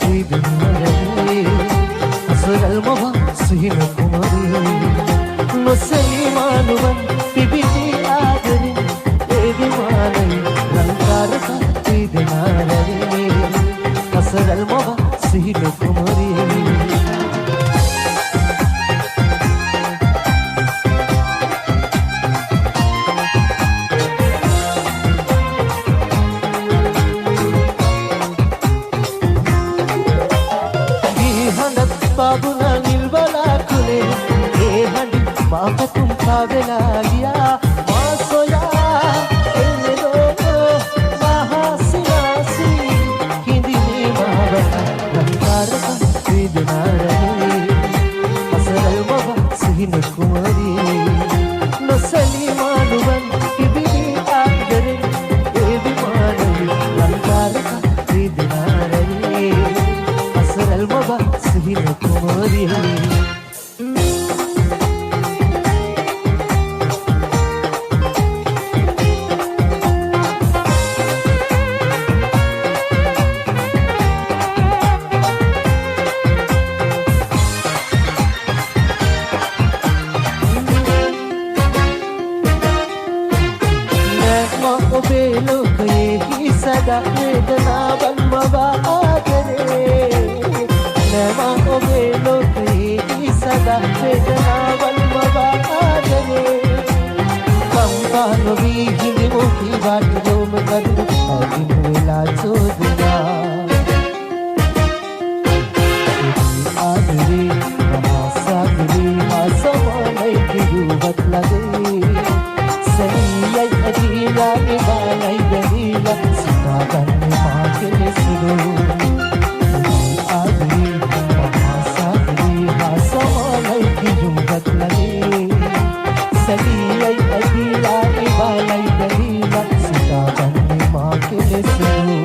විදනරේ අසරල් මව සිහින කුමරිය නොසලිමානුවන් පිබිති ආදරේ ඒ විමානයි ලංකාරක විදනරේ අසරල් මව සිහින කුමරිය बाबुना निर्बला खुले ए हंडी मापतुम कावेला लिया मासोया एलो महासिनासी हिंदी मावना लंकारका वेदनारे असरल मवा सिहिन कुमारी नसली मानुवन किबिनी आदरे ए विमानली लंकारका वेदनारे असरल मवा सिहिन कुमारी ඔබේ ලෝකයේ සදා වේදනාවන් මවා ආදරේ නම ඔබේ ලෝකයේ සදා වේදනාවන් මවා ආදරේ කම්පා නොවී හිඳිමු කීවාට රෝම කරු අදිමු වෙලා චෝදනා ආදරේ මහා සාගරේ මාසමයි කිව්වත් ලගේ සනියයි අදීලා ඉබාලයි බැරිලා සිතාගන්න මා කෙලෙසුරු ආදී මහා සාගරේ මාසමයි කිව්වත් ලගේ සනියයි අදීලා ඉබාලයි බැරිලා සිතාගන්න මා කෙලෙසුරු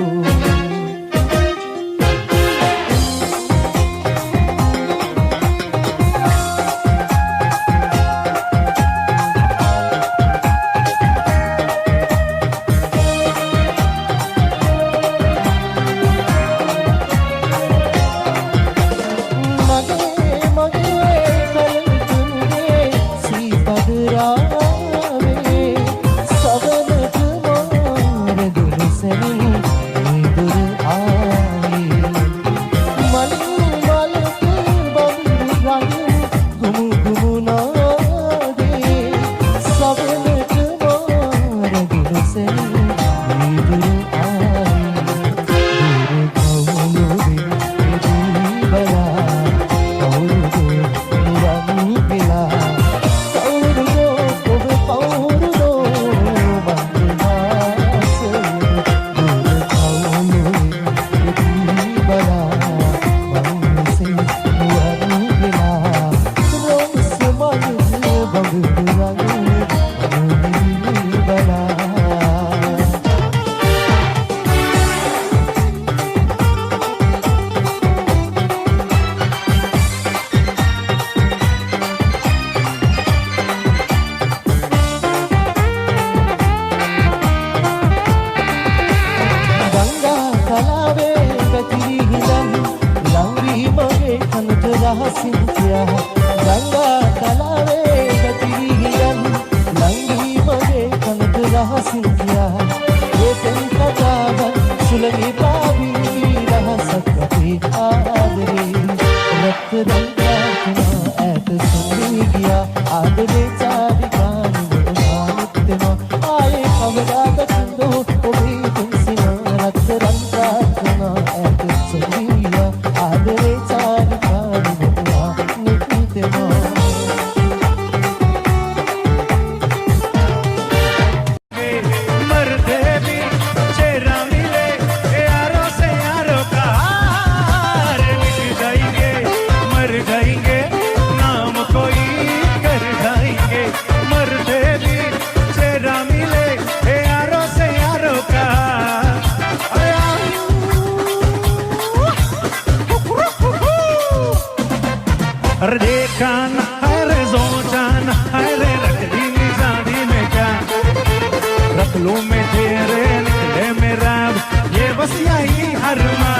बस यही हरमा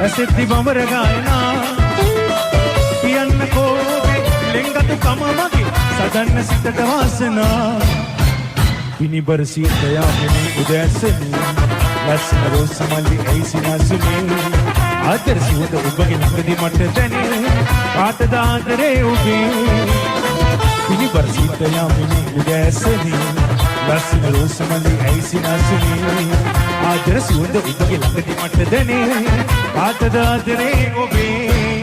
ඇසෙද්දි බඹර ගායනා කියන්න කෝගේ ලෙන්ගතු කම මගේ සදන්න සිතට වාසනා පිනිබර සීතයා මෙනි උදෑසනේ ලස්සන රෝස මල්ලි ඇයිසිනාසුනේ ආදර සිවුද ඔබගේ ළඟදී මට දැනේ ආතද ආදරේ ඔබේ පිනිබර සීතයා මෙනි උදෑසනේ ලස්සන රෝස මල්ලි ඇයිසිනාසුනේ ආදර සිවුද ඔබගේ ළඟදී මට දැනේ ආතද ආදරේ ඔබේ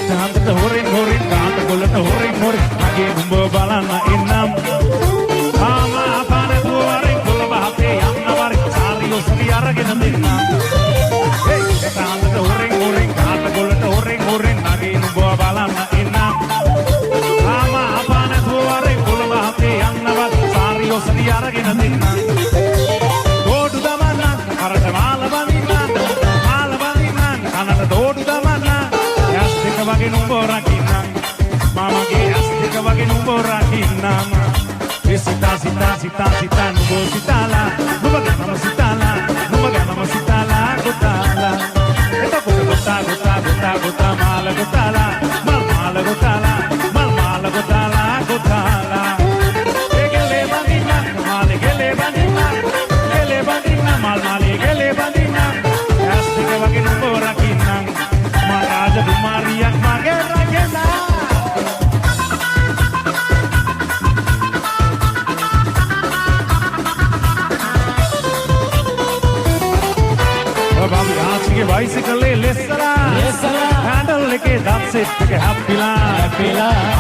Tanda horing horing tanda golata horing horing age numbo balana innam ama apane duwaring golaba hape yanna wari saliyo sari aragena denna hey tanda horing horing tanda golata horing horing age numbo balana innam ama apane duwaring golaba hape yanna wari saliyo sari aragena denna dodu damanna arata mala banina kanata dodu damanna wage numbo rakinna mamage astika wage numbo rakinna sita sita sita sita numbo sitala nubaga nama sitala gotala eta gota gota gota gota mala gotala mal mala gotala gotala gele bandina mal gele bandina mal gele bandina astika wage numbo rakinna Maraja Dumariak Magera Gena Babi aachige bicycle lessala handle leke datset ke happila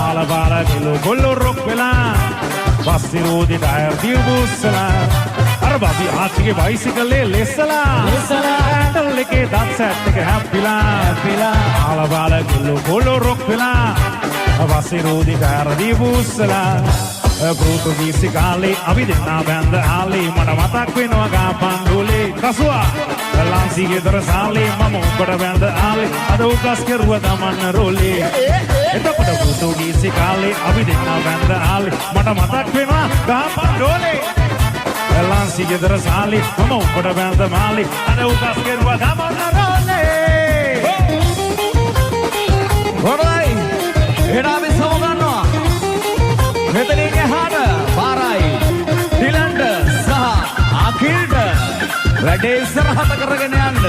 ala bala kilo gollo rokpela bassi rodi tire diubusala ar babi aachige bicycle lessala handle leke datset ke happila ala bala kilo gollo rokpela bassi rodi tire diubusala Portugisi kali abi denna band ali mata matak wenawa ga pandule kasua lansi gedara sali mama ubada band ali ada ukas keruwa damanna role etakota Portugisi kali abi denna band ali mata matak wenawa ga pandule lansi gedara sali mama ubada band ali ada ukas keruwa damanna role horai eda me samoganwa මෙතනින් එහාට පාරයි ඩිලන්ඩ සහ අකිල්ට වැඩේ ඉස්සරහට කරගෙන යන්න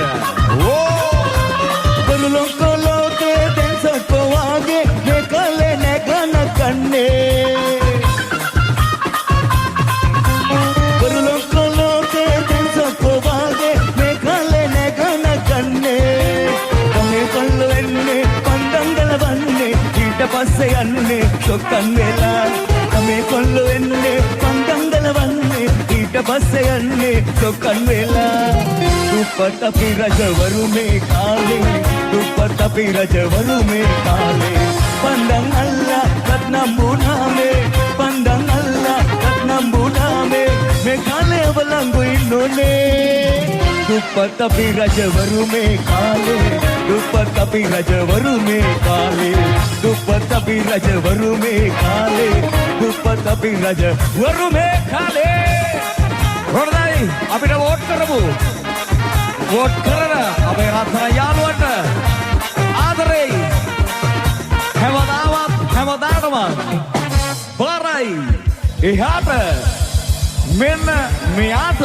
කොළුලොක්කොලෝකේ දෙන්සොක්කො වාගේ මේ කලේ නැගන කන්නේ කොළුලොක්කොලෝකේ දෙන්සොක්කො වාගේ මේ කලේ නැගන කන්නේ කමේ කොල්ල වෙන්නේ පන්දංගල වන්නේ ඊට පස්සේ යන්නේ සොක්කන් වෙලා මේ කොල්ල වෙන්නේ පන්දංගල වන්නේ ඊට පස්සේ යන්නේ සොක්කන් වෙලා දුප්පත් අපි රජවරු මේ කාලේ දුප්පත් අපි රජවරු මේ කාලේ පන්දං අල්ලා රත්නම් බුනාමේ පන්දං අල්ලා රත්නම් බුනාමේ මේ කාලේ බලංගු ඉන්නෝනේ දුප්පත් අපි රජවරු මේ කාලේ දුප්පත් අපි රජවරු මේ කාලේ දුප්පත් අපි රජවරු මේ කාලේ දුප්පත් අපි රජවරු මේ කාලේ හොඳයි අපිට වෝට් කරමු වෝට් කරන අපේ රත්න යාළුවන්ට ආදරෙයි හැමදාම බාරයි එහාට මෙන්න මෙයාට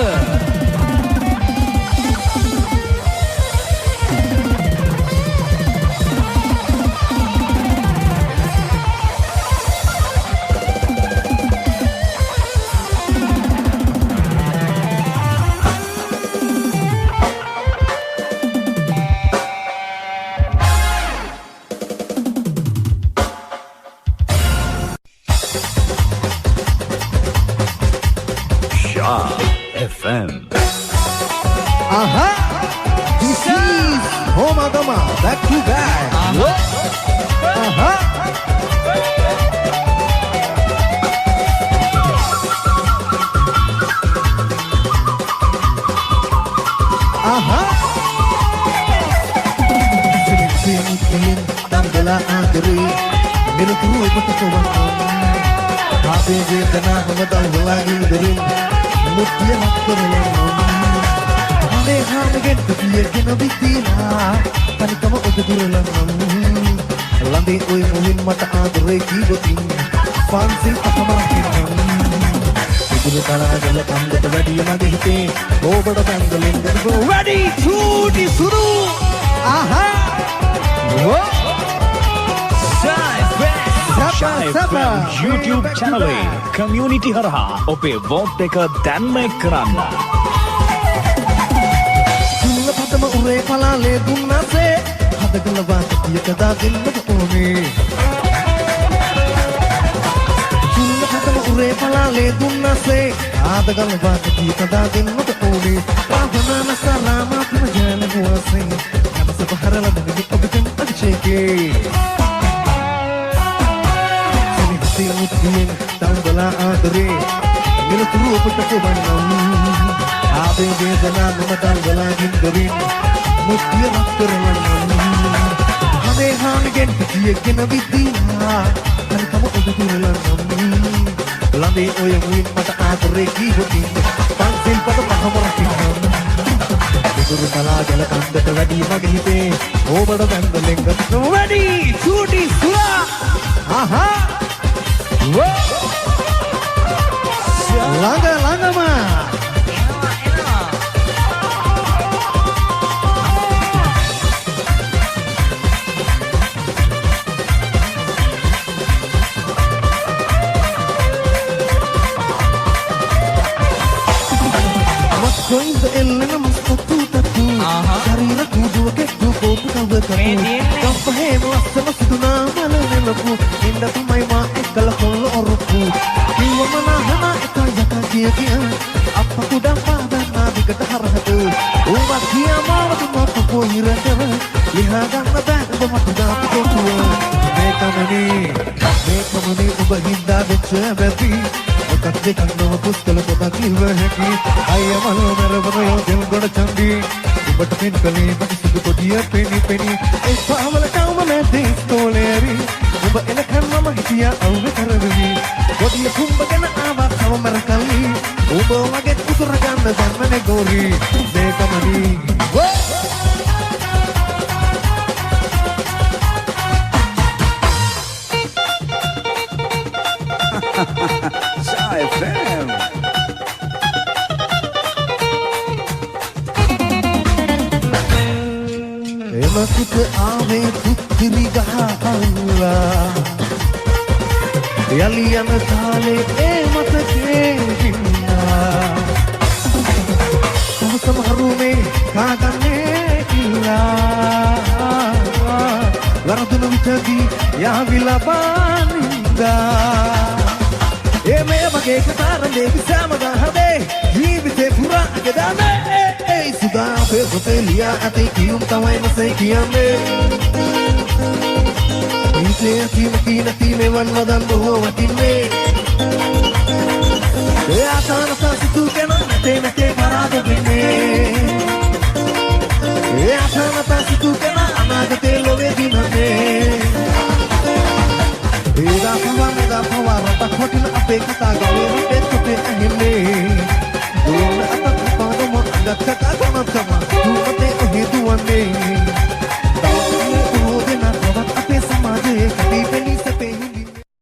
FM. This is Homa Gama, back to back. Tanggal දල්වලා ආදරේ නිරතුරු ඔබට කොවන්න ආවේ වේදනාව දල්වලා ඉඳරින් මුත්‍ය නක්කරලා අනේ හාමගෙන් පියගෙන විතිලා තනිකම ඔබ දුරලනම් ළඟේ ඔය මුලින් මට ආදරේ කීවොතින් ෆාන්සි අපමණකින් ඉදිරි තලාගල කන්දට වැඩිය මගේ හිතේ ඔබට බැඳලින් ගෝ ready චූටි සුරු ආහා Shy FM YouTube channel community හරහා ඔබේ vote එක දැන්ම කරන්න. දුන්න පතම උරේ පලාලේ දුන්නසේ හදගල වාසිය කදා දෙන්නට ඕනේ. දුන්න පතම උරේ පලාලේ දුන්නසේ හදගල වාසිය කදා දෙන්නට ඕනේ. පාවනන සලාමත් මජන ගුවසේ හදස පහරල දෙවි ඔබෙන් අචේකේ මුත්තියෙන් දල්වලා ආදරේ නිරතුරු ඔබට කොවන්නම් ආවේ වේදනාව මම දල්වලා ඉඳරින් මුත්තිය රත්තරවන්නම් අනේ හාමිගෙන් පිටියගෙන විදිනා අනිකම ඔබ දුරලන්නම් ළඟේ ඔය මුලින් මට ආදරේ කීවොතින් පන්සිල් පද පහම රකින්නම් දුරු තලාගල කන්දට වැඩි මගේ හිතේ ඔබට බැඳලෙන් ගත් ready චූටි සුරා ආහා ළඟම කොයිද එල්ලෙන මස්තු තතු ශරීර කුඩුව කෙට්ටු කෝපු කවකතු කම්පහේ ලස්සන සුදුනා මලනෙලපු ඉන්න තමයි මා එක්කල කොල්ල ඔරුප්පු කිව්වමනහන එක යක කිය අප්ප කුඩම් පාදන්නා දිගට හරහට උඹ කියමාවතු මොකක් පොහිරට ලිහා ගන්න බෑ ඔබ මට දාපු කොටුව මේකමනේ ඔබ හින්දා වෙච්ච බැති මොකක් දෙකක් නොව පුස්තල පොතක් ලිව හැකි අයියමල මරවන යෝදෙල් ගොඩ චන්දි උඹට පින් කලේ මට සුදු කොඩිය පෙනි ඒ පාවල කවම නැදී ස්තෝලේරි ඔබ එනකන් මම හිටියා අවුව කරවෙමි කොඩිය කුඹගෙන ආවා තව මරකලි ඔබ වගේ උතුර ගන්න දන්නනේ ගෝරි මේකමනේ Shy FM එමකුට ආවේ පුත්තිරි ගහවලා යලි යන කාලේ ඒ මතකේ ඉන්නා සමහරුනේ කාගන්නේ ඉල්ලා වරදුන විතදී යාවිලා බානින්දා ඒ මේ මගේ කතරන්නේ විසමදා හදේ ජීවිතේ පුරා අගදානේ ඒ සුදා පෙරතේ ලියා ඇති කියුම් තමයි මසේ කියන්නේ ඉතේ කීනති මෙවන් වදන් බොහෝ වටින්නේ ඒ ආසන සසිතු කෙන නැතේ පරාද වෙන්නේ ඒ ආසන සසිතු කෙන අනාගතේ ලොවේ දිනන්නේ ඒදා පවා රටක් වටින අපේ කතා ගාවේ රටේ තුතේ ඇහෙන්නේ දුවන අතක් පාදම අගත් කතා ගමත් දුවතේ ඔහේ දුවන්නේ